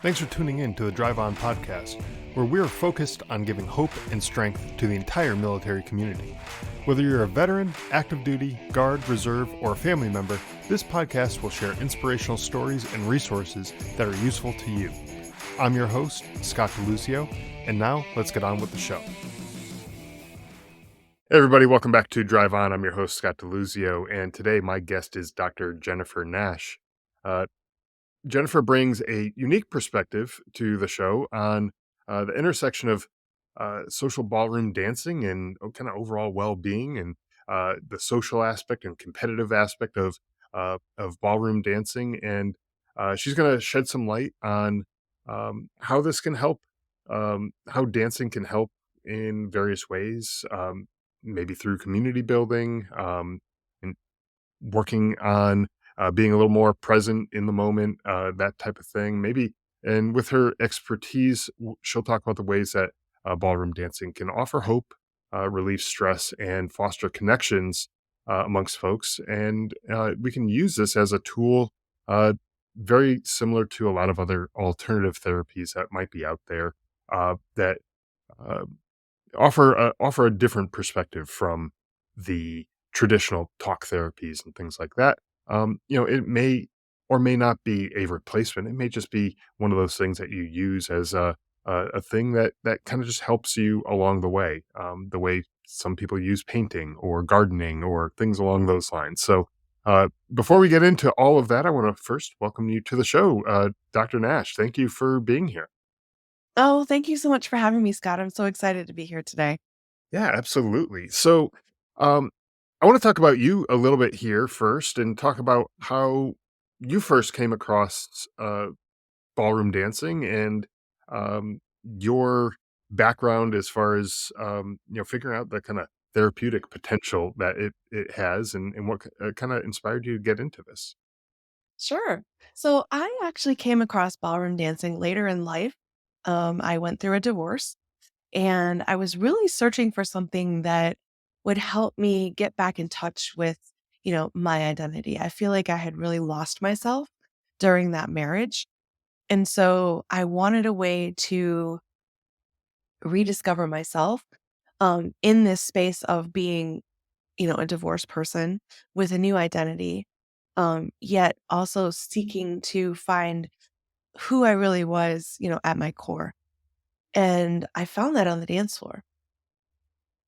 Thanks for tuning in to the Drive On podcast, where we are focused on giving hope and strength to the entire military community. Whether you're a veteran, active duty, guard, reserve, or a family member, this podcast will share inspirational stories and resources that are useful to you. I'm your host, Scott DeLuzio, and now let's get on with the show. Hey everybody, welcome back to Drive On. I'm your host, Scott DeLuzio, and today my guest is Dr. Jennifer Nash. Jennifer brings a unique perspective to the show on the intersection of social ballroom dancing and kind of overall well-being, and the social aspect and competitive aspect of ballroom dancing. And she's going to shed some light on how this can help, how dancing can help in various ways, maybe through community building, and working on being a little more present in the moment, that type of thing. Maybe, and with her expertise, she'll talk about the ways that ballroom dancing can offer hope, relieve stress, and foster connections amongst folks. And we can use this as a tool, very similar to a lot of other alternative therapies that might be out there, that uh, offer a different perspective from the traditional talk therapies and things like that. It may or may not be a replacement. It may just be one of those things that you use as a thing that kind of just helps you along the way some people use painting or gardening or things along those lines. So, before we get into all of that, I want to first welcome you to the show, Dr. Nash. Thank you for being here. Oh, thank you so much for having me, Scott. I'm so excited to be here today. Yeah, absolutely. So, um, I want to talk about you a little bit here first and talk about how you first came across ballroom dancing and your background as far as figuring out the kind of therapeutic potential that it has, and what kind of inspired you to get into this. Sure. So I actually came across ballroom dancing later in life. I went through a divorce and I was really searching for something that would help me get back in touch with, my identity. I feel like I had really lost myself during that marriage. And so I wanted a way to rediscover myself in this space of being a divorced person with a new identity, yet also seeking to find who I really was, at my core. And I found that on the dance floor.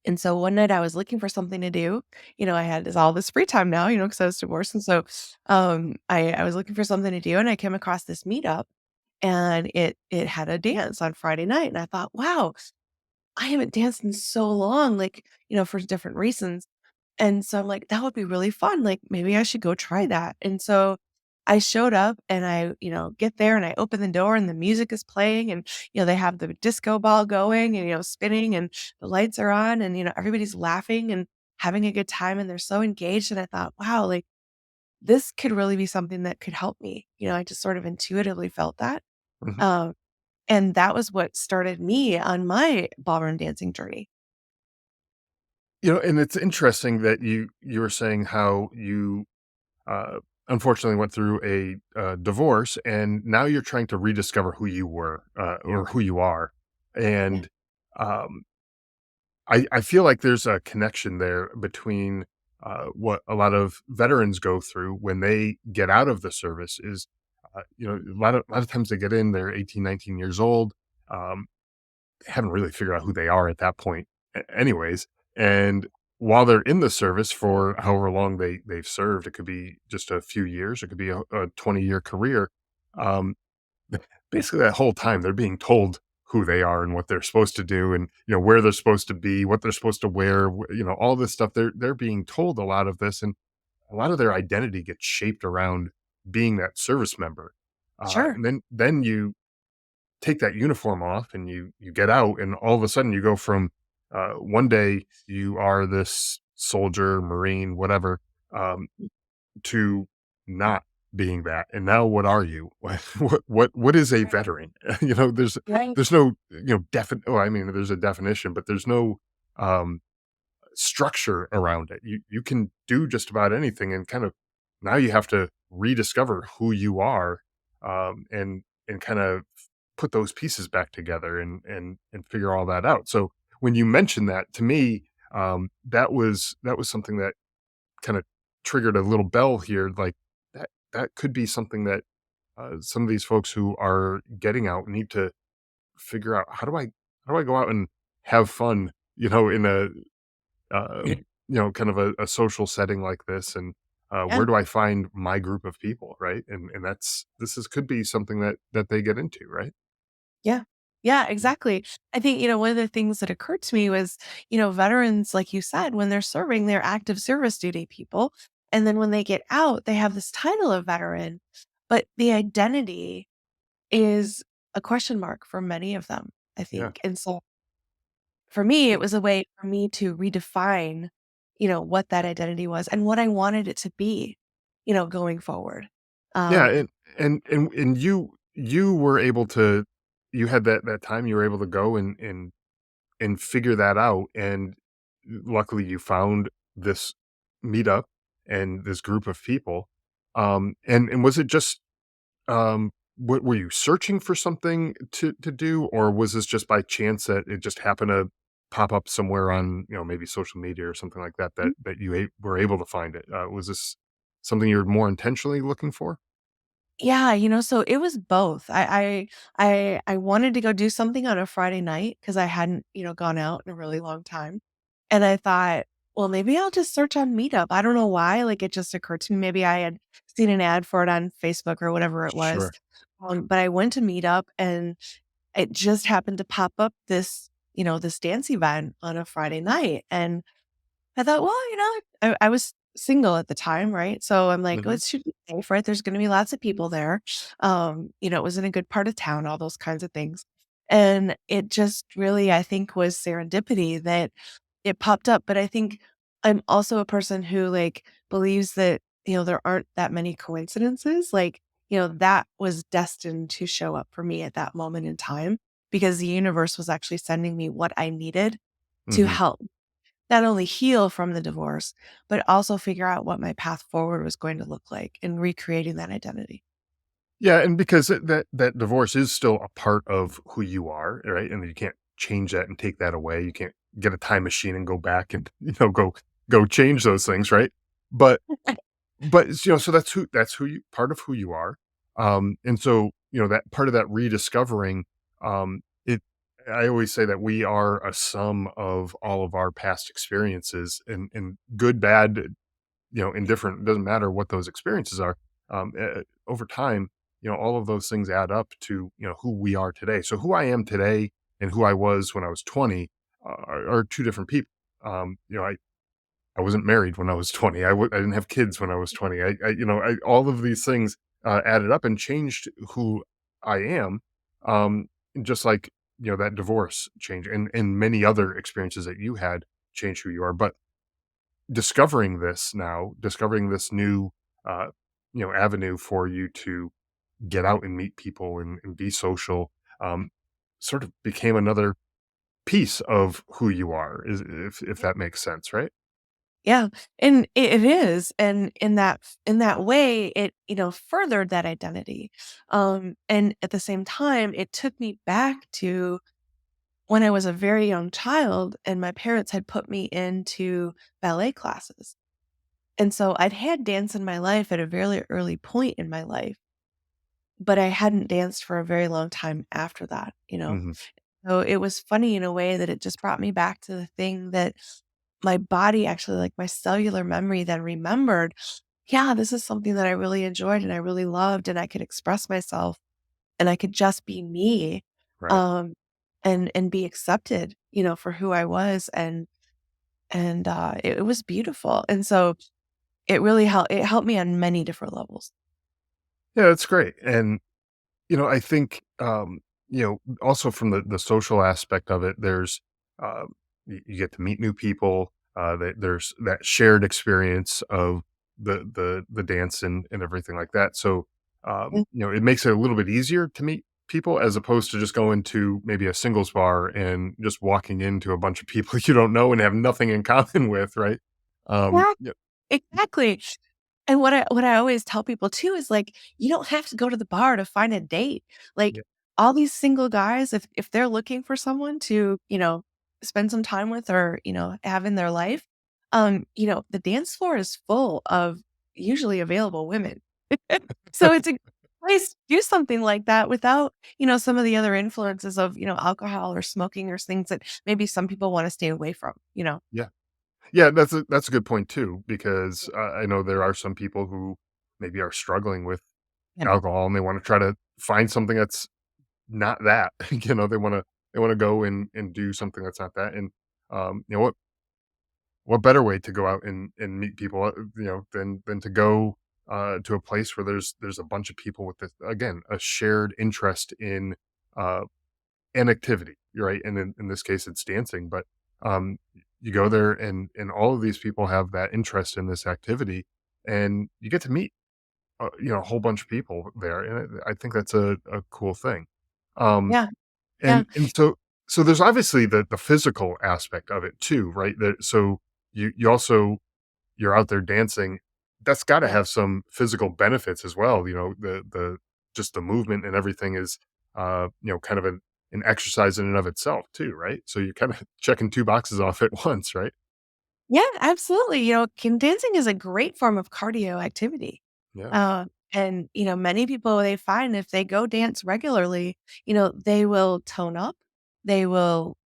And so one night I was looking for something to do. I had all this free time now, because I was divorced. And so I was looking for something to do and I came across this meetup and it had a dance on Friday night. And I thought, wow, I haven't danced in so long, like, for different reasons. And so I'm like, that would be really fun. Like, maybe I should go try that. And so I showed up and I, get there and I open the door and the music is playing and, they have the disco ball going and, spinning and the lights are on and, everybody's laughing and having a good time and they're so engaged. And I thought, wow, like this could really be something that could help me. I just sort of intuitively felt that. Mhm. Um, and that was what started me on my ballroom dancing journey. And it's interesting that you were saying how you uh, unfortunately went through a divorce, and now you're trying to rediscover who you were, or who you are. Yeah. And um, I feel like there's a connection there between what a lot of veterans go through when they get out of the service is, a lot of times they get in, they're 18, 19 years old. Um, haven't really figured out who they are at that point anyways, and while they're in the service for however long they've served, it could be just a few years, it could be a 20-year career. um, Basically that whole time they're being told who they are and what they're supposed to do, and where they're supposed to be, what they're supposed to wear, all this stuff. They're being told a lot of this, and a lot of their identity gets shaped around being that service member. Sure. And then you take that uniform off and you get out, and all of a sudden you go from one day you are this soldier, marine, whatever, um, to not being that, and now what are you? What is a Right. veteran? Right. There's no, definite. Oh, I mean, there's a definition, but there's no um, structure around it. You can do just about anything, and kind of now you have to rediscover who you are, and and kind of put those pieces back together and figure all that out. So when you mentioned that to me, that was something that kind of triggered a little bell here. Like that could be something that some of these folks who are getting out need to figure out how do I go out and have fun, in a kind of a social setting like this, and Yeah. where do I find my group of people, right? And this is could be something that they get into, right? Yeah. Yeah, exactly. I think, one of the things that occurred to me was, veterans, like you said, when they're serving, they're active service duty people. And then when they get out, they have this title of veteran, but the identity is a question mark for many of them, I Yeah, think. And so for me, it yeah, was a way for me to redefine, what that identity was and what I wanted it to be, going forward. yeah, Um, and you were able to you had that time you were able to go and figure that out, and luckily you found this meetup and this group of people. And was it just were you searching for something to do, or was this just by chance that it just happened to pop up somewhere on, maybe social media or something like that that you were able to find it? Was this something you were more intentionally looking for? Yeah, so it was both. I wanted to go do something on a Friday night because I hadn't, gone out in a really long time. And I thought, well, maybe I'll just search on Meetup. I don't know why. Like it just occurred to me. Maybe I had seen an ad for it on Facebook or whatever it was. Sure. But I went to Meetup and it just happened to pop up this, this dance event on a Friday night. And I thought, well, I was single at the time, right? So I'm like, Hmm. let's shoot be safe, right? There's going to be lots of people there. It was in a good part of town, all those kinds of things. And it just really, I think, was serendipity that it popped up. But I think I'm also a person who like believes that, there aren't that many coincidences. Like, that was destined to show up for me at that moment in time because the universe was actually sending me what I needed to Hmm. help not only heal from the divorce, but also figure out what my path forward was going to look like in recreating that identity. Yeah, and because that divorce is still a part of who you are, right? And you can't change that and take that away. You can't get a time machine and go back and go change those things, right? But so that's who you part of who you are. And so, that part of that rediscovering, it I always say that we are a sum of all of our past experiences, and good, bad, indifferent, it doesn't matter what those experiences are. Over time, all of those things add up to, who we are today. So who I am today and who I was when I was 20 are two different people. I wasn't married when I was 20. I didn't have kids when I was 20. All of these things added up and changed who I am. Um, just like, that divorce change and many other experiences that you had change who you are. But discovering this new, uh, avenue for you to get out and meet people and be social, um, sort of became another piece of who you are, is if that makes sense, right? Yeah, and it is, and in that way, it furthered that identity, and at the same time, it took me back to when I was a very young child, and my parents had put me into ballet classes, and so I'd had dance in my life at a very early point in my life, but I hadn't danced for a very long time after that. Mhm. So it was funny in a way that it just brought me back to the thing that my body actually, like my cellular memory then remembered, yeah, this is something that I really enjoyed and I really loved and I could express myself and I could just be me, Right. um, and be accepted, for who I was and it was beautiful. And so it helped me on many different levels. Yeah, that's great. And, I think, also from the social aspect of it, there's, you get to meet new people, there's that shared experience of the dance and everything like that. So, Mm, it makes it a little bit easier to meet people as opposed to just going to maybe a singles bar and just walking into a bunch of people you don't know and have nothing in common with, right? yeah, Yeah. exactly. And what I always tell people too is, like, you don't have to go to the bar to find a date. Like, Yeah. all these single guys, if they're looking for someone to, spend some time with or, have in their life, the dance floor is full of usually available women. So it's a place to do something like that without, some of the other influences of, alcohol or smoking or things that maybe some people wanna stay away from. Yeah. Yeah, that's a good point too, because I know there are some people who maybe are struggling with Yeah. alcohol and they want to try to find something that's not that. They want to go and do something that's not that. And what better way to go out and meet people, than to go to a place where there's a bunch of people with this, again, a shared interest in uh an activity, right? And in this case, it's dancing, but um, you go there and all of these people have that interest in this activity, and you get to meet a whole bunch of people there, and I think that's a cool thing. Um, Yeah, yeah, and so there's obviously the physical aspect of it too, right? So you also you're out there dancing, that's gotta yeah. have some physical benefits as well, the just the movement and everything is, kind of an exercise in and of itself too, right? So you're kinda checking 2 boxes off at once, right? Yeah, absolutely. Can dancing is a great form of cardio activity. Yeah, And, many people they find if they go dance regularly, they will tone up. They will,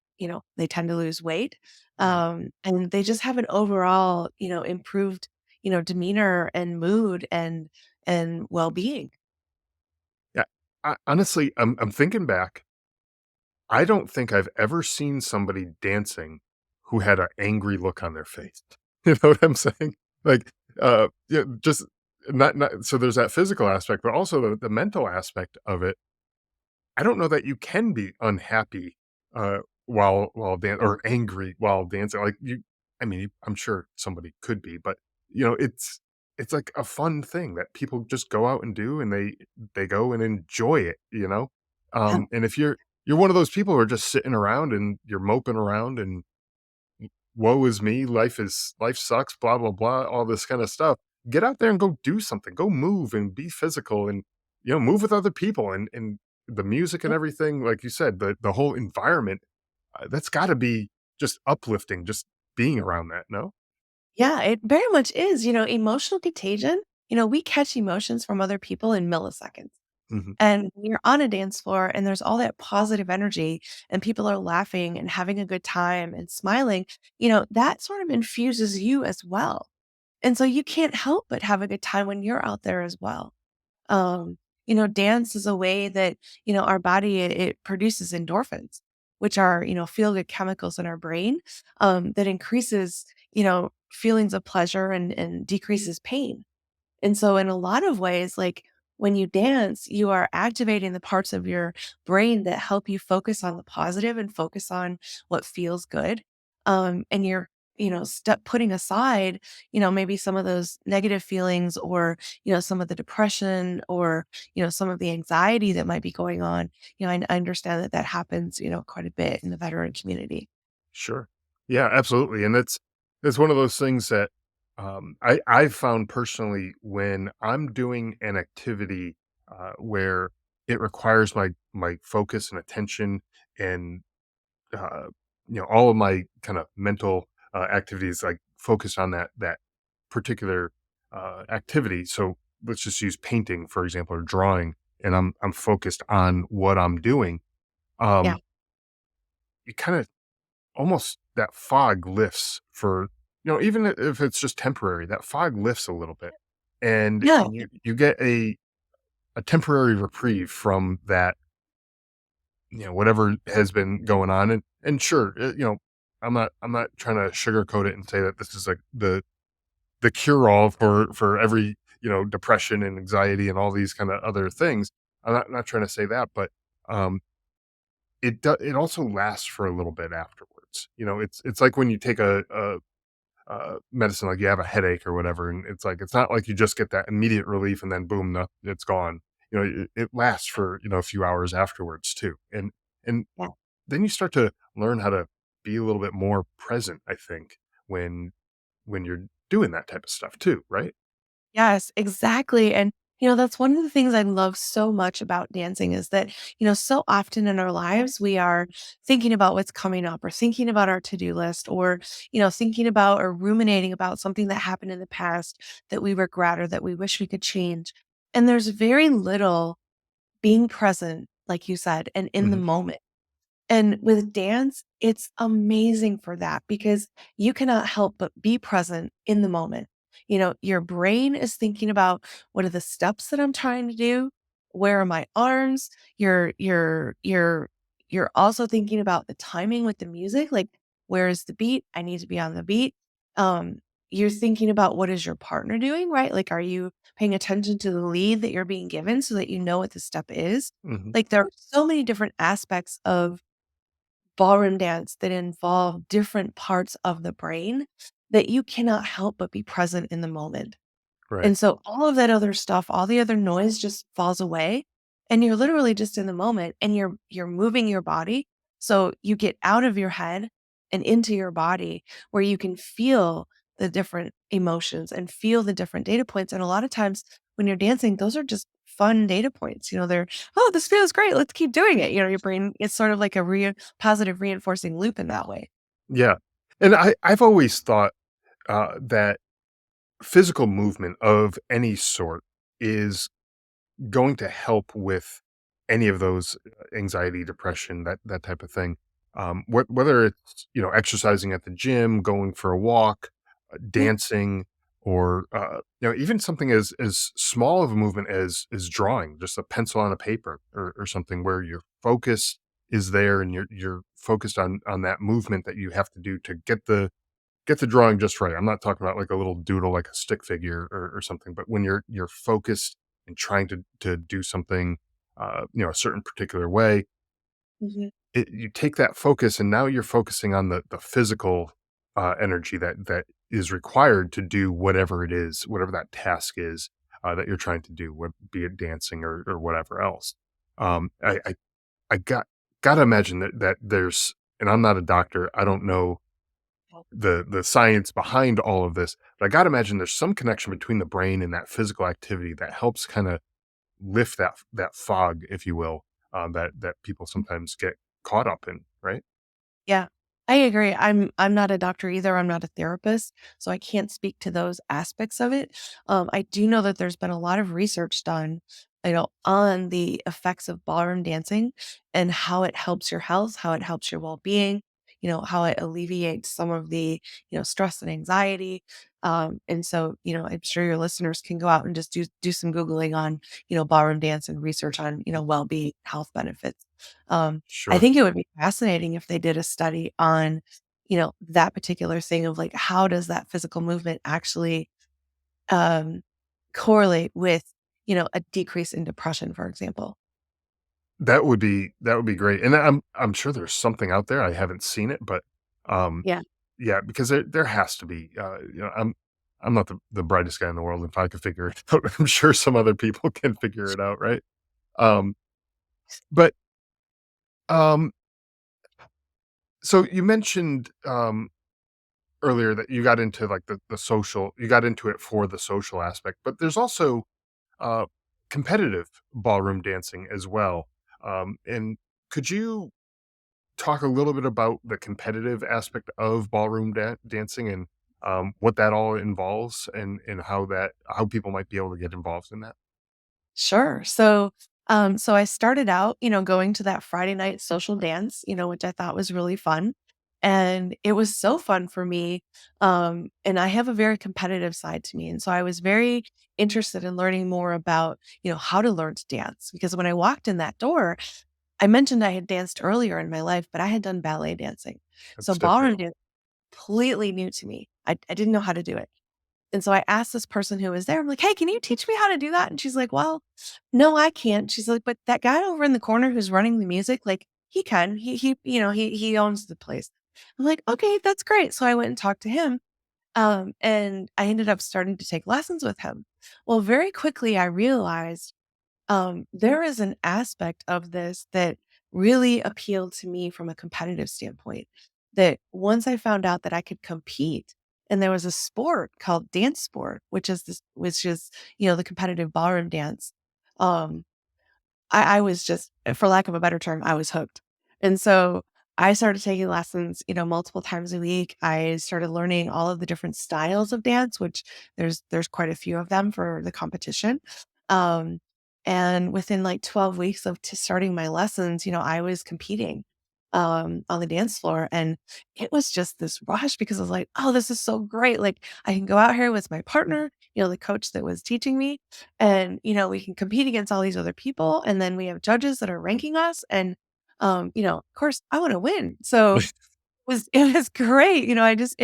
they tend to lose weight. yeah, And they just have an overall, improved, demeanor and mood and well-being. yeah. Honestly, I'm thinking back, I don't think I've ever seen somebody dancing who had an angry look on their face. You know what I'm saying? Like, yeah, just not so there's that physical aspect, but also the mental aspect of it. I don't know that you can be unhappy, while or angry while dancing, like, I mean, I'm sure somebody could be, but, it's like a fun thing that people just go out and do, and they go and enjoy it, you know? Yeah. And if you're one of those people who are just sitting around and you're moping around and woe is me, life sucks, blah, blah, blah, all this kinda stuff. Get out there and go do something. Go move and be physical and, move with other people and the music and everything, like you said, the whole environment, that's gotta be just uplifting, just being around that, no? Yeah, it very much is. Emotional contagion, we catch emotions from other people in milliseconds. Mhm. And when you're on a dance floor and there's all that positive energy and people are laughing and having a good time and smiling, that sort of infuses you as well. And so you can't help but have a good time when you're out there as well. Um, dance is a way that, our body it produces endorphins, which are, feel good chemicals in our brain that increases, feelings of pleasure and decreases pain. And so in a lot of ways, like when you dance, you are activating the parts of your brain that help you focus on the positive and focus on what feels good. And you're, putting aside, maybe some of those negative feelings or, some of the depression or, some of the anxiety that might be going on. I understand that that happens, quite a bit in the veteran community. Sure. Yeah, absolutely, and it's one of those things that, I've found personally when I'm doing an activity, where it requires my focus and attention and, uh, all of my kinda mental, activities, like, focused on that particular, activity. So, let's just use painting, for example, or drawing, and I'm focused on what I'm doing. Yeah. Um, you kinda almost that fog lifts for even if it's just temporary, that fog lifts a little bit, and Yeah. you get a temporary reprieve from that, whatever has been going on, and sure, I'm not trying to sugarcoat it and say that this is like the cure all for every, depression and anxiety and all these kinda other things. I'm not trying to say that, but, um, it also lasts for a little bit afterwards. It's like when you take medicine, like you have a headache or whatever, and it's like it's not like you just get that immediate relief and then boom, no, it's gone. It lasts for a few hours afterwards too, and Yeah. then you start to learn how to be a little bit more present. I think when when you're doing that type of stuff too, right? Yes, exactly. And, that's one of the things I love so much about dancing is that, so often in our lives, we are thinking about what's coming up or thinking about our to do list or, thinking about or ruminating about something that happened in the past that we regret or that we wish we could change. And there's very little being present, like you said, and in the Mhm. moment. And with dance, it's amazing for that because you cannot help but be present in the moment. Your brain is thinking about what are the steps that I'm trying to do? Where are my arms? You're also thinking about the timing with the music, like where is the beat? I need to be on the beat. Um, you're thinking about what is your partner doing, right? Like, are you paying attention to the lead that you're being given so that you know what the step is? Mhm. Like, there are so many different aspects of ballroom dance that involve different parts of the brain that you cannot help but be present in the moment. Right. And so all of that other stuff, all the other noise just falls away and you're literally just in the moment and you're moving your body. So you get out of your head and into your body where you can feel the different emotions and feel the different data points. And a lot of times when you're dancing, those are just fun data points. They're, oh, this feels great. Let's keep doing it. Your brain, it's sort of like a positive reinforcing loop in that way. Yeah. And I've always thought, that physical movement of any sort is going to help with any of those, anxiety, depression, that type of thing. Whether it's, exercising at the gym, going for a walk, Yeah. dancing, or, even something as small of a movement as drawing, just a pencil on a paper or something where your focus is there and you're focused on that movement that you have to do to get the drawing just right. I'm not talking about like a little doodle, like a stick figure or something, but when you're focused and trying to do something, a certain particular way, Mhm. you take that focus and now you're focusing on the physical, energy that is required to do whatever it is, whatever that task is, that you're trying to do, be it dancing or whatever else. I gotta imagine that there's, and I'm not a doctor. I don't know the science behind all of this, but I gotta imagine there's some connection between the brain and that physical activity that helps kinda lift that fog, if you will, that people sometimes get caught up in, right? Yeah, I agree. I'm not a doctor either. I'm not a therapist, so I can't speak to those aspects of it. I do know that there's been a lot of research done, on the effects of ballroom dancing and how it helps your health, how it helps your well-being, how it alleviates some of the, stress and anxiety. And so, I'm sure your listeners can go out and just do some Googling on, ballroom dance and research on, well-being, health benefits. I Sure. think it would be fascinating if they did a study on, that particular thing of like, how does that physical movement actually um, correlate with, a decrease in depression, for example? That would be great, and I'm sure there's something out there, I haven't seen it, but, um, Yeah. yeah, because there has to be, I'm not the brightest guy in the world. If I could figure it out, I'm sure some other people can figure it out, right? Um, but, um, so you mentioned, earlier that you got into, like, the social, you got into it for the social aspect, but there's also, uh, competitive ballroom dancing as well, and could you talk a little bit about the competitive aspect of ballroom dancing and, what that all involves and how people might be able to get involved in that? Sure. So I started out, going to that Friday night social dance, which I thought was really fun. And it was so fun for me. And I have a very competitive side to me. And so I was very interested in learning more about, how to learn to dance. Because when I walked in that door, I mentioned I had danced earlier in my life, but I had done ballet dancing. So That's different. ballroom dance completely new to me. I didn't know how to do it. And so I asked this person who was there, I'm like, "Hey, can you teach me how to do that?" And she's like, "Well, no, I can't." She's like, "But that guy over in the corner who's running the music, like, he can. He owns the place." I'm like, "Okay, that's great." So I went and talked to him, and I ended up starting to take lessons with him. Well, very quickly I realized, there is an aspect of this that really appealed to me from a competitive standpoint. That once I found out that I could compete and there was a sport called dance sport, which is, the competitive ballroom dance. Um, I was just, for lack of a better term, I was hooked. And so I started taking lessons, multiple times a week. I started learning all of the different styles of dance, which there's quite a few of them for the competition. Um, and within like 12 weeks of starting my lessons, I was competing on the dance floor. And it was just this rush because I was like, oh, this is so great. Like I can go out here with my partner, the coach that was teaching me, and we can compete against all these other people, and then we have judges that are ranking us, and of course I want to win. So it was great. I just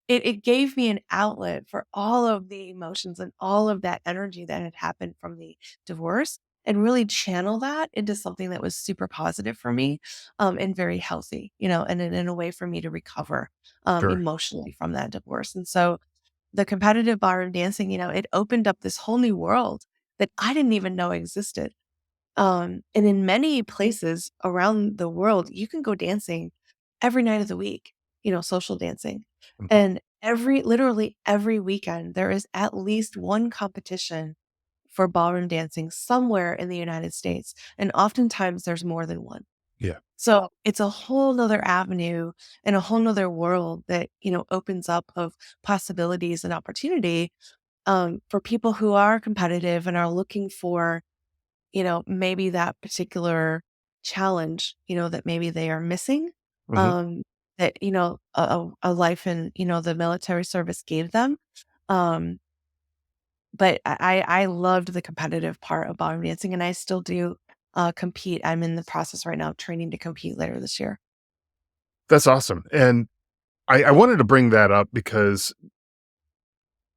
it gave me an outlet for all of the emotions and all of that energy that had happened from the divorce, and really channel that into something that was super positive for me, and very healthy, and in a way for me to recover Sure. emotionally from that divorce. And so the competitive ballroom dancing, it opened up this whole new world that I didn't even know existed. And in many places around the world, you can go dancing every night of the week, social dancing. Mhm. And literally every weekend, there is at least one competition for ballroom dancing somewhere in the United States. And oftentimes there's more than one. Yeah. So it's a whole nother avenue and a whole nother world that, opens up of possibilities and opportunity for people who are competitive and are looking for, maybe that particular challenge, that maybe they are missing, Mhm. um, that, a life in, the military service gave them. Um, but I loved the competitive part of ballroom dancing, and I still do compete. I'm in the process right now of training to compete later this year. That's awesome, and I wanted to bring that up because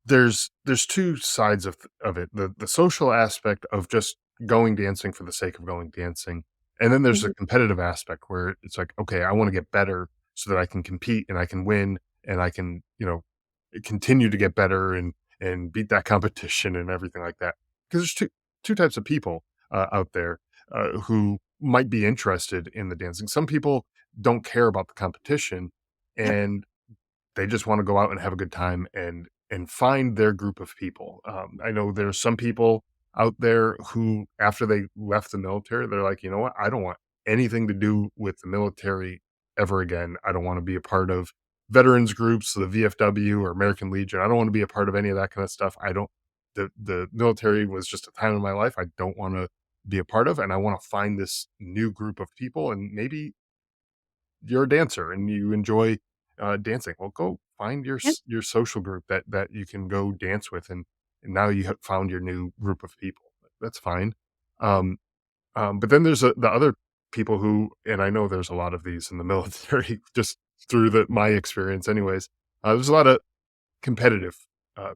there's 2 sides of it, the social aspect of just going dancing for the sake of going dancing, and then there's Mhm. a competitive aspect where it's like, "Okay, I wanna get better so that I can compete and I can win and I can, continue to get better and beat that competition," and everything like that. Because there's 2 types of people, out there, who might be interested in the dancing. Some people don't care about the competition, Yep. and they just wanna go out and have a good time and find their group of people. I know there's some people out there who, after they left the military, they're like, "You know what? I don't want anything to do with the military ever again. I don't wanna be a part of veterans groups, the VFW or American Legion. I don't wanna be a part of any of that kinda stuff. I don't the military was just a time in my life I don't wanna be a part of, and I wanna find this new group of people, and maybe you're a dancer and you enjoy, dancing. Well, go find Yep. your social group that you can go dance with, and now you have found your new group of people. That's fine. Um, but then there's, the other people who and I know there's a lot of these in the military just through my experience anyways. There's a lot of competitive,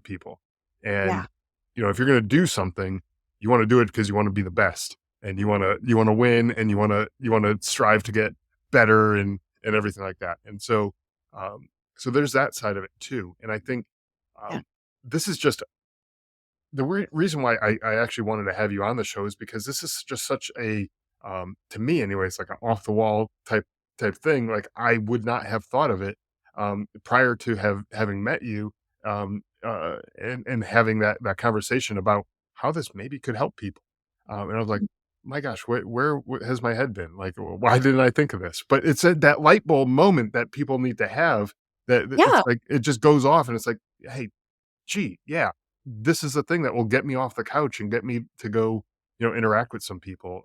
people, Yeah. and, if you're gonna do something, you wanna do it because you wanna be the best, and you wanna win, and you wanna strive to get better and everything like that, and so there's that side of it too, and I think, Yeah. this is just the reason why I actually wanted to have you on the show is because this is just such a, to me anyways, like an off the wall type thing. Like I would not have thought of it prior to having met you and having that conversation about how this maybe could help people. And I was like, Mhm. my gosh, where has my head been? Like, why didn't I think of this? But it's that light bulb moment that people need to have that it's Yeah. like it just goes off and it's like, hey, gee, yeah, this is the thing that will get me off the couch and get me to go, interact with some people.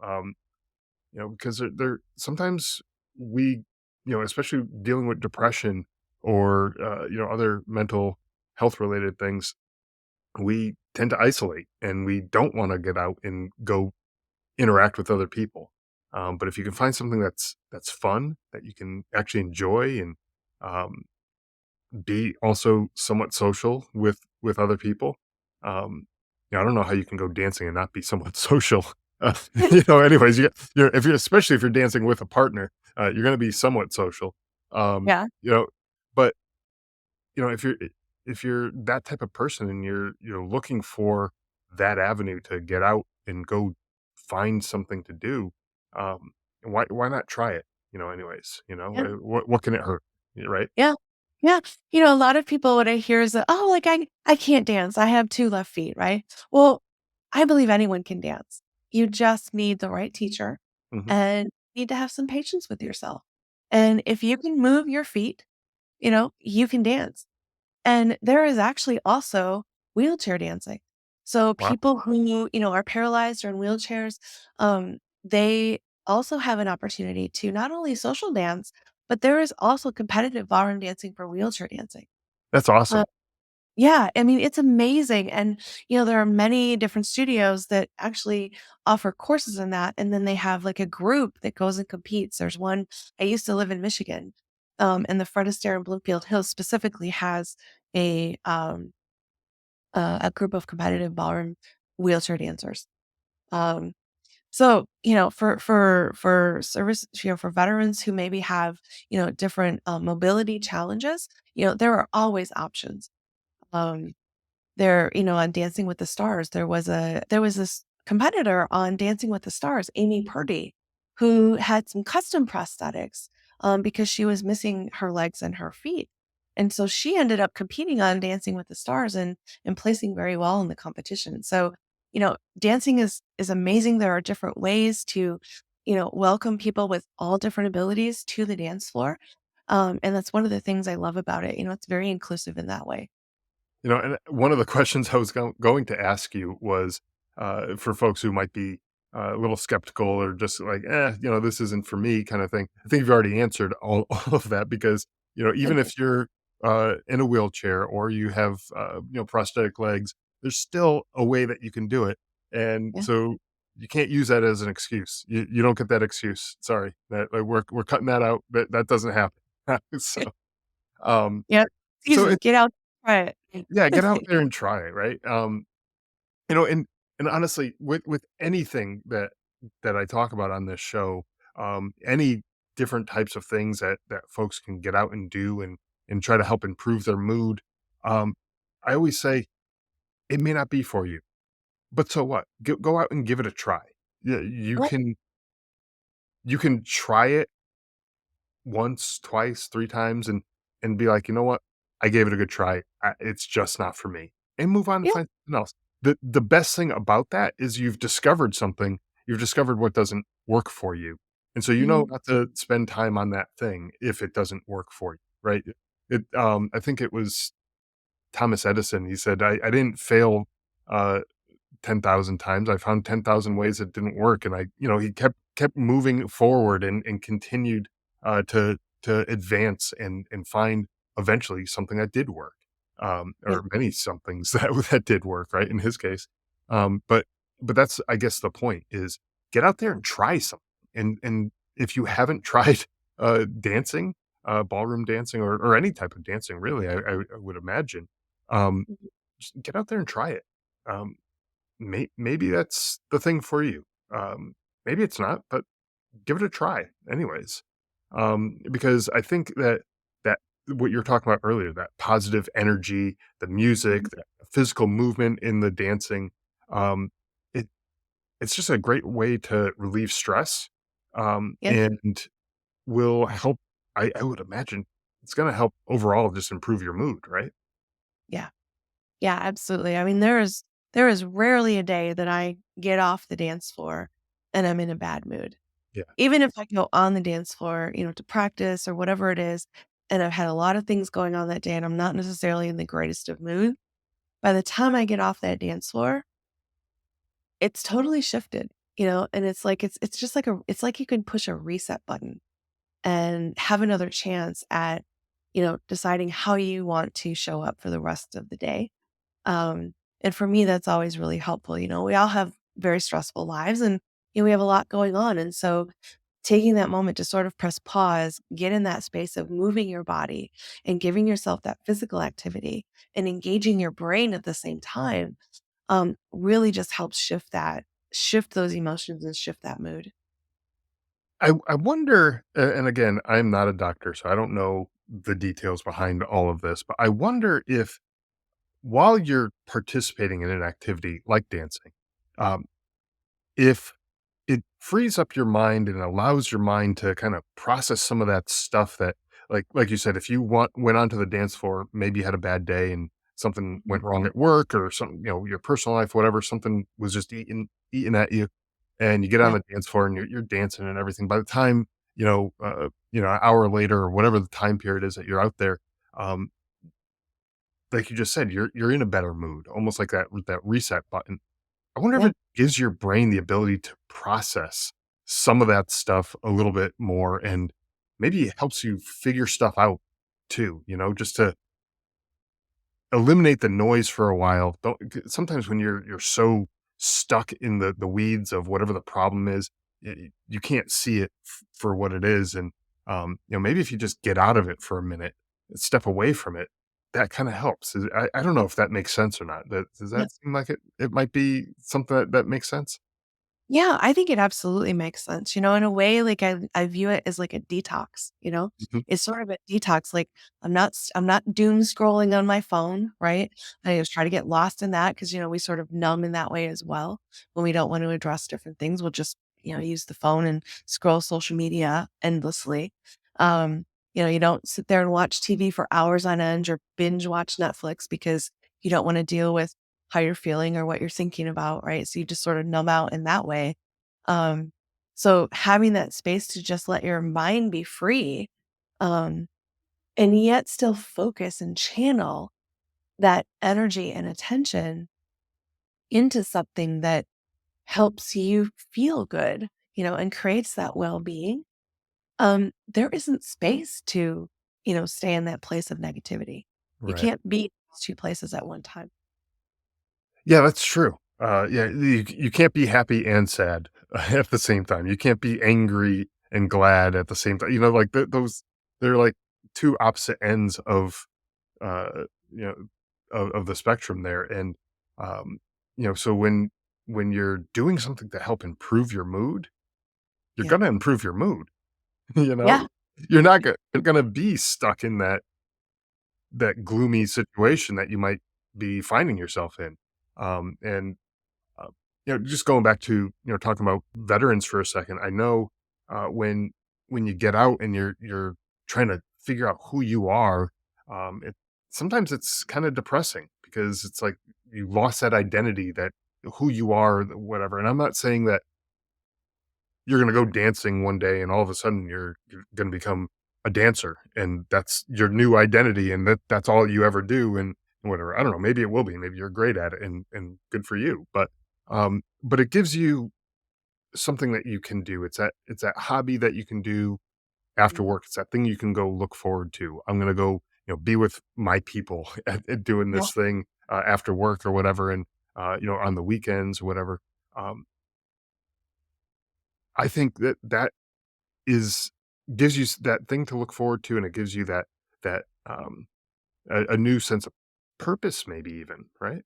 Because they're sometimes we, especially dealing with depression or other mental health related things, we tend to isolate and we don't want to get out and go interact with other people. But if you can find something that's fun that you can actually enjoy and um, be also somewhat social with other people. I don't know how you can go dancing and not be somewhat social. Anyways, if you're especially if you're dancing with a partner, you're going to be somewhat social. Um, Yeah. you know, but if you're that type of person and you're looking for that avenue to get out and go find something to do, why not try it? Anyways, Yeah. what can it hurt, right? Yeah. Yeah. A lot of people, what I hear is that, oh, like I can't dance. I have 2 left feet, right? Well, I believe anyone can dance. You just need the right teacher Mhm. and need to have some patience with yourself. And if you can move your feet, you can dance. And there is actually also wheelchair dancing. So Wow, people who, are paralyzed or in wheelchairs, they also have an opportunity to not only social dance, but there is also competitive ballroom dancing for wheelchair dancing. that's Uh, awesome. yeah, I mean, it's amazing. And, there are many different studios that actually offer courses in that. And then they have like a group that goes and competes. There's one, I used to live in Michigan, and the Fred Astaire in Bloomfield Hills specifically has a, um, a group of competitive ballroom wheelchair dancers. Um, so, for service, for veterans who maybe have, different mobility challenges, there are always options. Um, on Dancing with the Stars, there was this competitor on Dancing with the Stars, Amy Purdy, who had some custom prosthetics, because she was missing her legs and her feet. And so she ended up competing on Dancing with the Stars and placing very well in the competition. So, dancing is amazing. There are different ways to, welcome people with all different abilities to the dance floor. And that's one of the things I love about it. It's very inclusive in that way. And one of the questions I was going to ask you was, for folks who might be a little skeptical or just like, this isn't for me kind of thing. I think you've already answered all, all of that because, even if you're in a wheelchair or you have, prosthetic legs, there's still a way that you can do it. And Yeah. so you can't use that as an excuse. You don't get that excuse. Sorry. Like, we're cutting that out. That doesn't happen. so, um, Yep. It's so easy. Get out, try it. yeah, get out there and try it, right? You know, and honestly, with anything that I talk about on this show, any different types of things that folks can get out and do and try to help improve their mood, um, I always say it may not be for you, but so what? Go out and give it a try. Yeah, Yep. you can try it once, twice, 3 times and be like, "You know what? I gave it a good try. It's just not for me." And move on and Yeah. find something else. The best thing about that is you've discovered something. You've discovered what doesn't work for you. And so you know Mhm. not to spend time on that thing if it doesn't work for you, right? I think it was Thomas Edison. He said, I didn't fail, uh 10,000 times. I found 10,000 ways it didn't work, and he kept moving forward and continued, to advance and find eventually something that did work, Yeah. or many somethings that did work, right, in his case. But that's, I guess, the point is get out there and try something, and if you haven't tried, dancing, ballroom dancing or any type of dancing really, I would imagine, um, Mhm. just get out there and try it. Um, maybe that's the thing for you. Um, maybe it's not, but give it a try anyways. Because I think that what you're talking about earlier, that positive energy, the Mhm. music, the physical movement in the dancing, um, it it's just a great way to relieve stress, Yeah. and will help. I would imagine it's going to help overall just improve your mood, right? Yeah. Yeah, absolutely. I mean, there is rarely a day that I get off the dance floor and I'm in a bad mood. Yeah. Even if I go on the dance floor, to practice or whatever it is, and I've had a lot of things going on that day and I'm not necessarily in the greatest of mood, by the time I get off that dance floor, it's totally shifted, and it's just like it's like you can push a reset button and have another chance at, deciding how you want to show up for the rest of the day. And for me, that's always really helpful. We all have very stressful lives and, we have a lot going on. And so taking that moment to sort of press pause, get in that space of moving your body and giving yourself that physical activity and engaging your brain at the same time, really just helps shift those emotions and shift that mood. I wonder, and again, I'm not a doctor, so I don't know the details behind all of this, but I wonder if while you're participating in an activity like dancing, um, if it frees up your mind and allows your mind to kind of process some of that stuff that like you said, if you went onto the dance floor, maybe you had a bad day and something Mhm. went wrong at work or something, your personal life, whatever, something was just eating at you, and you get on Yeah, the dance floor and you're dancing and everything. By the time, an hour later or whatever the time period is that you're out there, um, like you just said, you're in a better mood, almost like that reset button. I wonder if yeah, it gives your brain the ability to process some of that stuff a little bit more, and maybe it helps you figure stuff out too, just to eliminate the noise for a while. Don't Sometimes when you're so stuck in the weeds of whatever the problem is, you can't see it for what it is, and maybe if you just get out of it for a minute, step away from it, that kind of helps. I don't know if that makes sense or not. Does yeah. that seem like it might be something that makes sense? Yeah, I think it absolutely makes sense. In a way, like I view it as like a detox, you know? Mhm. It's sort of a detox. Like I'm not doom scrolling on my phone, right? I just try to get lost in that because we sort of numb in that way as well. When we don't want to address different things, we'll just, use the phone and scroll social media endlessly. Um, you don't sit there and watch TV for hours on end or binge watch Netflix because you don't want to deal with how you're feeling or what you're thinking about, right? So you just sort of numb out in that way. Um, so having that space to just let your mind be free, um, and yet still focus and channel that energy and attention into something that helps you feel good, and creates that well-being. There isn't space to, stay in that place of negativity. You Right. can't be in those two places at one time. Yeah, that's true. Yeah, you can't be happy and sad at the same time. You can't be angry and glad at the same time. Like those, they're like two opposite ends of uh, you know of the spectrum there. And um, so when you're doing something to help improve your mood, you're Yeah. gonna improve your mood. You know, Yeah. you're not gonna be stuck in that gloomy situation that you might be finding yourself in. And Uh, just going back to, talking about veterans for a second, I know, when you get out and you're trying to figure out who you are, it sometimes it's kinda depressing because it's like you lost that identity, that who you are, whatever, and I'm not saying that you're gonna go dancing one day and all of a sudden you're gonna become a dancer, and that's your new identity, and that's all you ever do, and whatever. I don't know, maybe it will be, maybe you're great at it and good for you, but it gives you something that you can do. It's that hobby that you can do after Mhm. work. It's that thing you can go look forward to. I'm gonna go, be with my people at doing Yeah. this thing, after work or whatever, and, on the weekends or whatever. Um, I think that is gives you that thing to look forward to, and it gives you that a new sense of purpose, maybe even, right?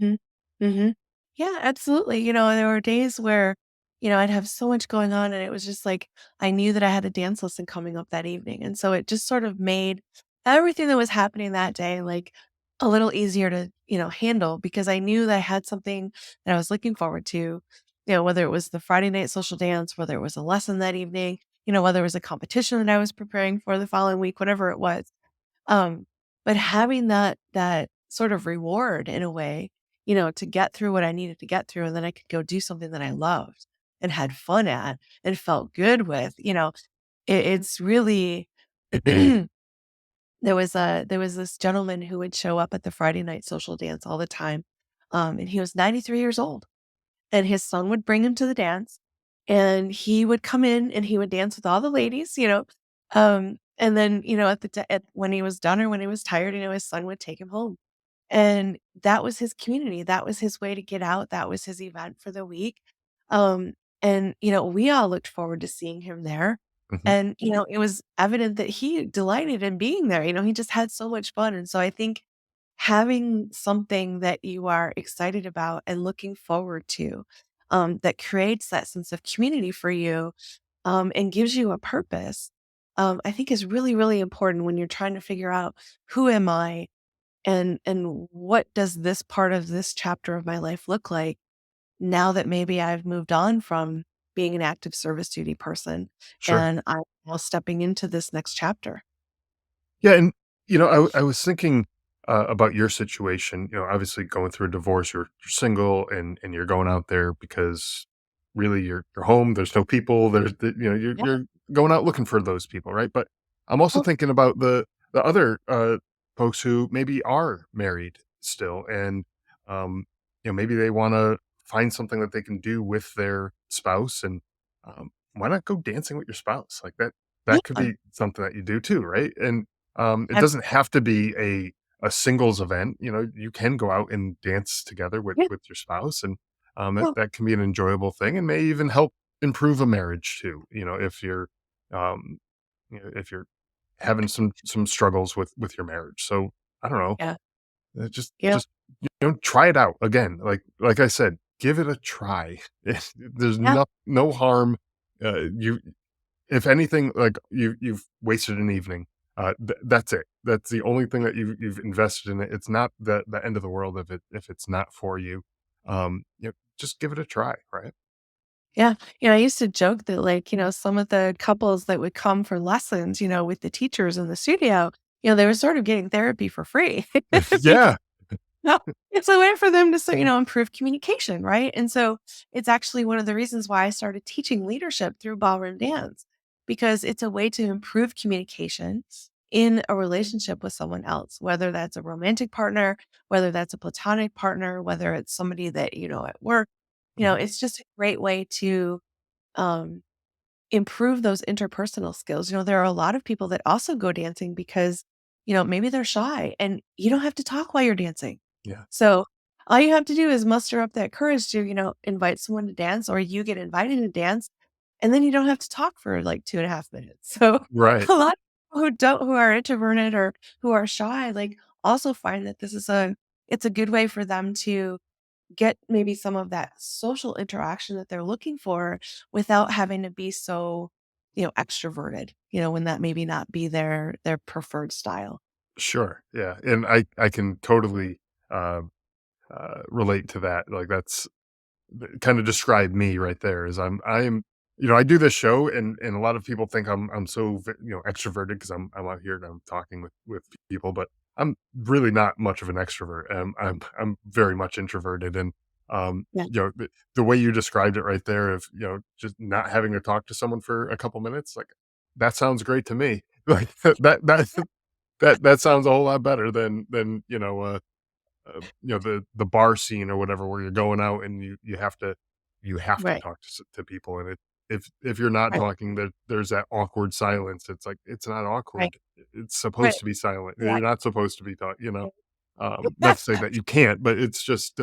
Mhm. Mhm. Yeah, absolutely. There were days where, I'd have so much going on and it was just like I knew that I had a dance lesson coming up that evening. And so it just sort of made everything that was happening that day like a little easier to, handle because I knew that I had something that I was looking forward to, whether it was the Friday night social dance, whether it was a lesson that evening, whether it was a competition that I was preparing for the following week, whatever it was. Um, but having that sort of reward in a way, to get through what I needed to get through, and then I could go do something that I loved and had fun at and felt good with, it's really there was this gentleman who would show up at the Friday night social dance all the time. And he was 93 years old and his son would bring him to the dance, and he would come in and he would dance with all the ladies, and then, when he was done or when he was tired, his son would take him home. And that was his community. That was his way to get out. That was his event for the week. Um, and, we all looked forward to seeing him there. Mhm. And, it was evident that he delighted in being there. He just had so much fun. And so I think having something that you are excited about and looking forward to, that creates that sense of community for you, and gives you a purpose, I think is really, really important when you're trying to figure out who am I and what does this part of this chapter of my life look like now that maybe I've moved on from being an active service duty person Sure. and I'm now stepping into this next chapter. Yeah, and, I was thinking, about your situation, obviously going through a divorce, you're single and you're going out there because really you're home, there's no people, Yeah. you're going out looking for those people, right? But I'm also Oh, thinking about the other, folks who maybe are married still and, um, maybe they wanna find something that they can do with their spouse and, why not go dancing with your spouse? Like, that could yeah. be something that you do too, right? And it I've doesn't have to be a singles event, you can go out and dance together yeah. with your spouse, and, Oh, that can be an enjoyable thing and may even help improve a marriage too, um, if you're having some struggles with your marriage. So, I don't know, yeah. just Yeah. just, try it out. Again, like I said, give it a try. There's Yeah. no harm, you if anything, like, you've wasted an evening, that's it. That's the only thing that you've invested in it. It's not the end of the world if it's not for you. Just give it a try, right? Yeah. I used to joke that, like, some of the couples that would come for lessons, with the teachers in the studio, they were sort of getting therapy for free because Yeah, no, it's a way for them to, improve communication, right? And so it's actually one of the reasons why I started teaching leadership through ballroom dance, because it's a way to improve communication in a relationship with someone else, whether that's a romantic partner, whether that's a platonic partner, whether it's somebody that, at work. mhm, It's just a great way to um, improve those interpersonal skills. There are a lot of people that also go dancing because, maybe they're shy and you don't have to talk while you're dancing. yeah, So all you have to do is muster up that courage to, invite someone to dance or you get invited to dance. And then you don't have to talk for like 2.5 minutes. So right, a lot of people who are introverted or who are shy, like also find that it's a good way for them to get maybe some of that social interaction that they're looking for without having to be so, extroverted, when that maybe not be their preferred style. sure, yeah, and I can totally, uh, relate to that. Like, that's kind of describe me right there is I am I do this show and a lot of people think I'm so extroverted because I'm out here and I'm talking with people, but I'm really not much of an extrovert. I'm very much introverted and Yeah. the way you described it right there of just not having to talk to someone for a couple minutes, like, that sounds great to me. Like, that sounds a whole lot better than the bar scene or whatever where you're going out and you have to Right. talk to people, and if you're not Right. talking, there's that awkward silence. It's like, it's not Right. awkward. It's Right. supposed to be silent. You're Exactly. not supposed to be not to say that you can't, but it's just,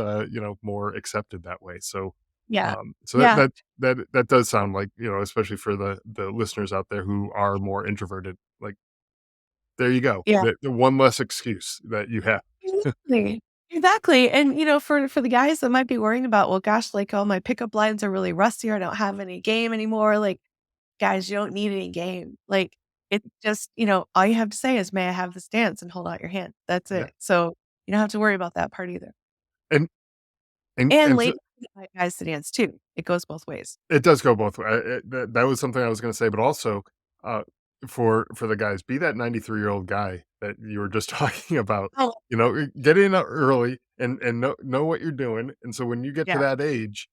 more accepted that way. So, Yeah. so Yeah. that does sound like, especially for the listeners out there who are more introverted, like, there you go. Yeah. The one less excuse that you have. Exactly. Exactly. And for the guys that might be worrying about, well, gosh, like, oh, my pickup lines are really rusty or I don't have any game anymore. Like, guys, you don't need any game. Like, it's just, all you have to say is, "May I have this dance?" and hold out your hand. That's Yeah. it. So, you don't have to worry about that part either. And And and so ladies invite guys to dance too. It goes both ways. it does go both ways. That was something I was gonna say, but also, uh, for the guys, be that 93-year-old guy that you were just talking about, Oh, get in early and know what you're doing, and so when you get to yeah. that age,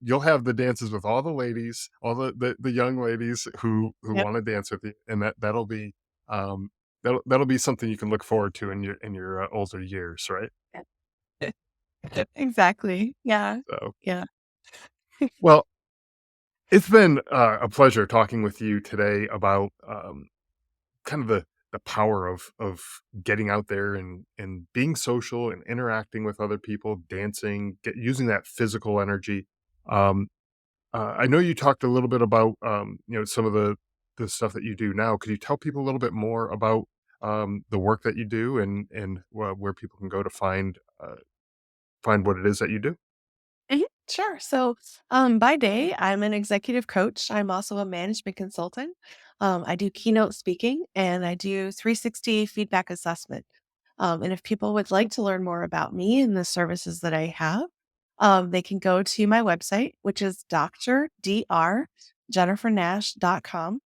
you'll have the dances with all the ladies, all the young ladies who Yep. wanna dance with you, and that'll be, um, that'll be something you can look forward to in your, older years, right? Yep. Exactly. Yeah. So, Yeah. well, it's been, a pleasure talking with you today about, kind of the power of getting out there and being social and interacting with other people, dancing, using that physical energy. Um, I know you talked a little bit about some of the stuff that you do now. Could you tell people a little bit more about the work that you do and where people can go to find what it is that you do? Mhm. Sure. So, by day, I'm an executive coach. I'm also a management consultant. I do keynote speaking and I do 360 feedback assessment. And if people would like to learn more about me and the services that I have, they can go to my website, which is drdrjennifernash.com.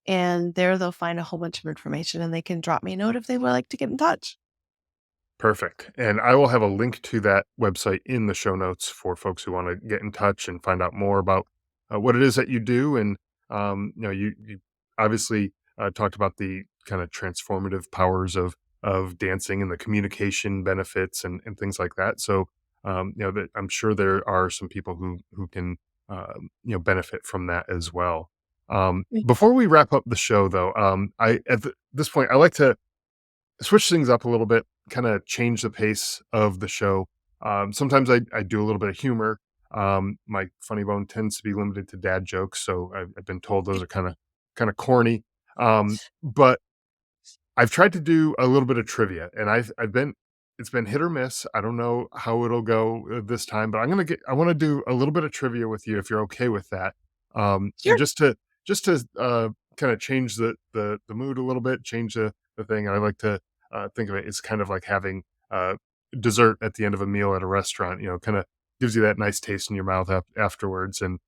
And there they'll find a whole bunch of information and they can drop me a note if they would like to get in touch. Perfect. And I will have a link to that website in the show notes for folks who want to get in touch and find out more about what it is that you do. And you obviously talked about the kind of transformative powers of dancing and the communication benefits and things like that. So that I'm sure there are some people who can benefit from that as well. Mm. Before we wrap up the show, though, this point I like to switch things up a little bit, kinda change the pace of the show. Sometimes I do a little bit of humor. My funny bone tends to be limited to dad jokes, so I've been told those are kinda corny. But I've tried to do a little bit of trivia, and I've been it's been hit or miss. I don't know how it'll go, this time, but I wanna do a little bit of trivia with you if you're okay with that. And Sure. just to kinda change the mood a little bit, change the thing. I like to, think of it as kind of like having, dessert at the end of a meal at a restaurant, kinda gives you that nice taste in your mouth afterwards, and,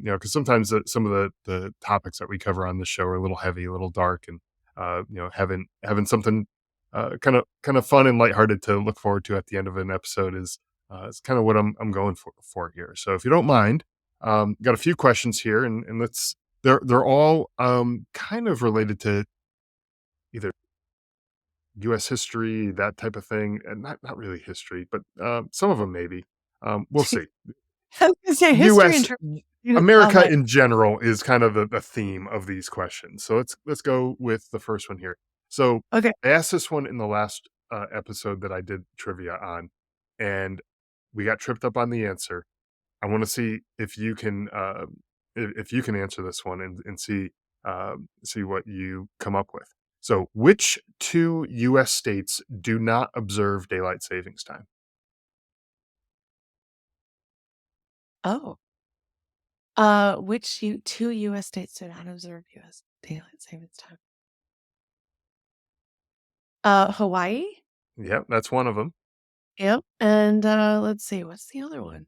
because sometimes some of the topics that we cover on the show are a little heavy, a little dark, and having something kind of fun and lighthearted to look forward to at the end of an episode is kind of what I'm going for here. So if you don't mind, got a few questions here, and let's they're all kind of related to either U.S. history, that type of thing, and not really history, but some of them maybe. We'll see. I was gonna say history and U.S. trivia didn't sound America like in general is kind of the theme of these questions. So let's go with the first one here. So okay. I asked this one in the last episode that I did trivia on, and we got tripped up on the answer. I want to see if you can if you can answer this one and see what you come up with. So, which two U.S. states do not observe daylight savings time? Oh. Which 2 US states do not observe US daylight savings time? Hawaii? Yep, that's one of them. Yep. And, let's see, what's the other one?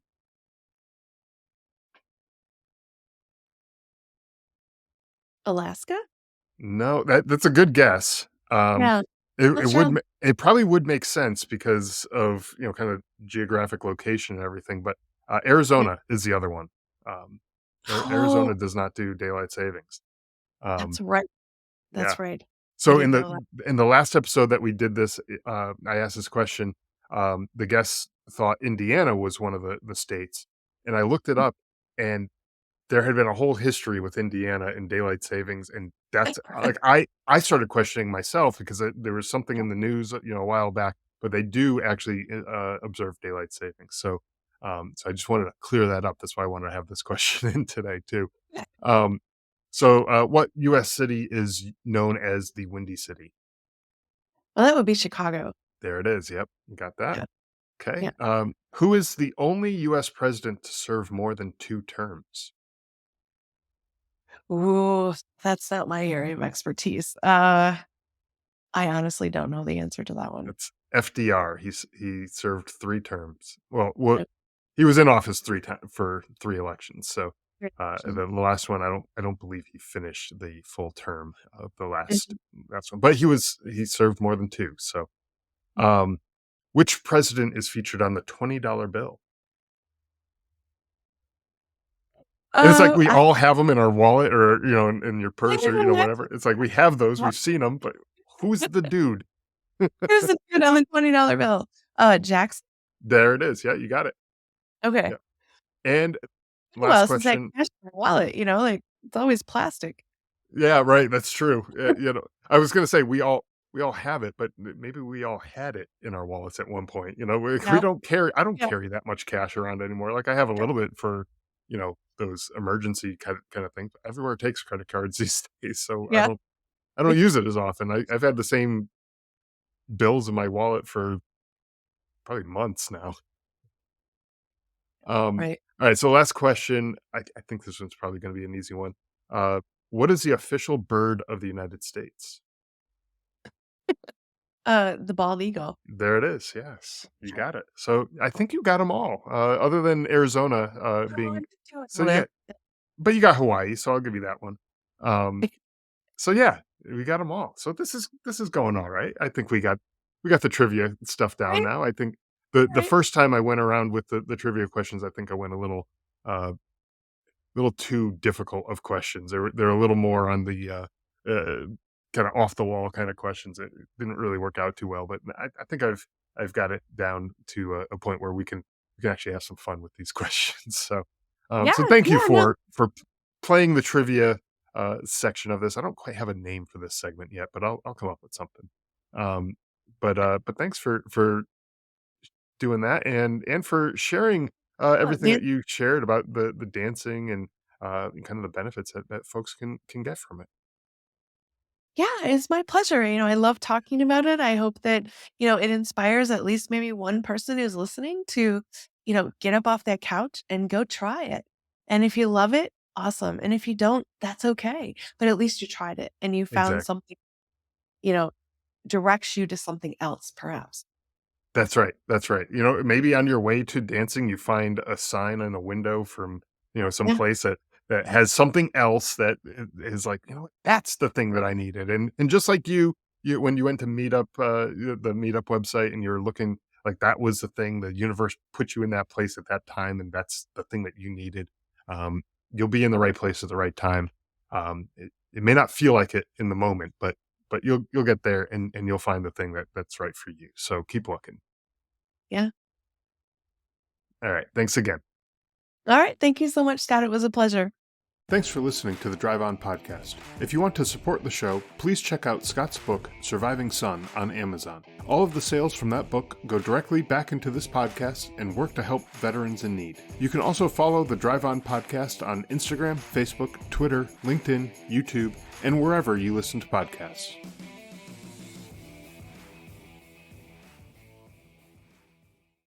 Alaska? No, that's a good guess. Yeah. It Let's try it probably would make sense because of, kind of geographic location and everything, but, yeah. Arizona is the other one. Um, Oh, Arizona does not do daylight savings. Um, that's right. yeah. That's right. I So didn't know that. in the last episode that we did this, I asked this question, the guests thought Indiana was one of the states, and I looked it up, and there had been a whole history with Indiana and daylight savings, and that's like, I started questioning myself because there was something in the news, a while back, but they do actually, observe daylight savings. So I just wanted to clear that up. That's why I wanted to have this question in today too. Um, what US city is known as the Windy City? Well, that would be Chicago. There it is. Yep, you got that. Yeah. Okay. Yeah. Who is the only US president to serve more than 2 terms? Ooh, that's not my area of expertise. I honestly don't know the answer to that one. It's FDR. He served 3 terms. Well, Uh, he was in office 3 times for 3 elections. So, great question. the last one, I don't believe he finished the full term of the Mhm. last one, but he served more than 2. So, um, which president is featured on the $20 bill? And it's like we I all have them in our wallet or, in your purse or, don't whatever. It's like we have those, know. we've seen them, but who's the dude? Who's the dude on the $20 bill? Jackson? There it is. Yeah, you got it. Okay. Yeah. And last Well, since I question. cashed my wallet, like, it's always plastic. Yeah, right, that's true. I was gonna say we all have it, but maybe we all had it in our wallets at one point, we No. don't carry I don't Yeah. carry that much cash around anymore. Like, I have a little bit for, those emergency kind of things, but everywhere takes credit cards these days, so I Yeah. don't I don't use it as often. I've had the same bills in my wallet for probably months now. Right. Alright, so last question. I think this one's probably gonna be an easy one. Uh, what is the official bird of the United States? The bald eagle. There it is, yes, you got it. So, I think you got them all, other than Arizona, Oh, I being did do it. so Well, yeah, but you got Hawaii, so I'll give you that one. Um, So yeah, we got them all. So this is going all right. I think we got the trivia stuff down Right, now. I think the right. first time I went around with the trivia questions, I think I went a little too difficult of questions. They're a little more on the uh, kind of off the wall kind of questions. It didn't really work out too well, but I think I've got it down to a point where we can actually have some fun with these questions. So Yeah, so thank you yeah, no. for playing the trivia section of this. I don't quite have a name for this segment yet, but I'll come up with something. Um, but thanks for doing that and for sharing everything The that you shared about the dancing and kind of the benefits that folks can get from it. Yeah, it's my pleasure. I love talking about it. I hope that, it inspires at least maybe one person who's listening to, get up off that couch and go try it. And if you love it, awesome. And if you don't, that's okay. But at least you tried it and you found Exactly. something, you know, directs you to something else, perhaps. That's right, that's right. Maybe on your way to dancing, you find a sign in a window from, some Yeah. place that has something else that is like, "You know what? That's the thing that I needed." And just like you when you went to Meetup, the Meetup website and you're looking like that was the thing, the universe put you in that place at that time, and that's the thing that you needed. Um, you'll be in the right place at the right time. It may not feel like it in the moment, but you'll get there and you'll find the thing that's right for you. So keep looking. Yeah. All right. Thanks again. All right. Thank you so much, Scott. It was a pleasure. Thanks for listening to the Drive On podcast. If you want to support the show, please check out Scott's book, Surviving Son, on Amazon. All of the sales from that book go directly back into this podcast and work to help veterans in need. You can also follow the Drive On podcast on Instagram, Facebook, Twitter, LinkedIn, YouTube, and wherever you listen to podcasts.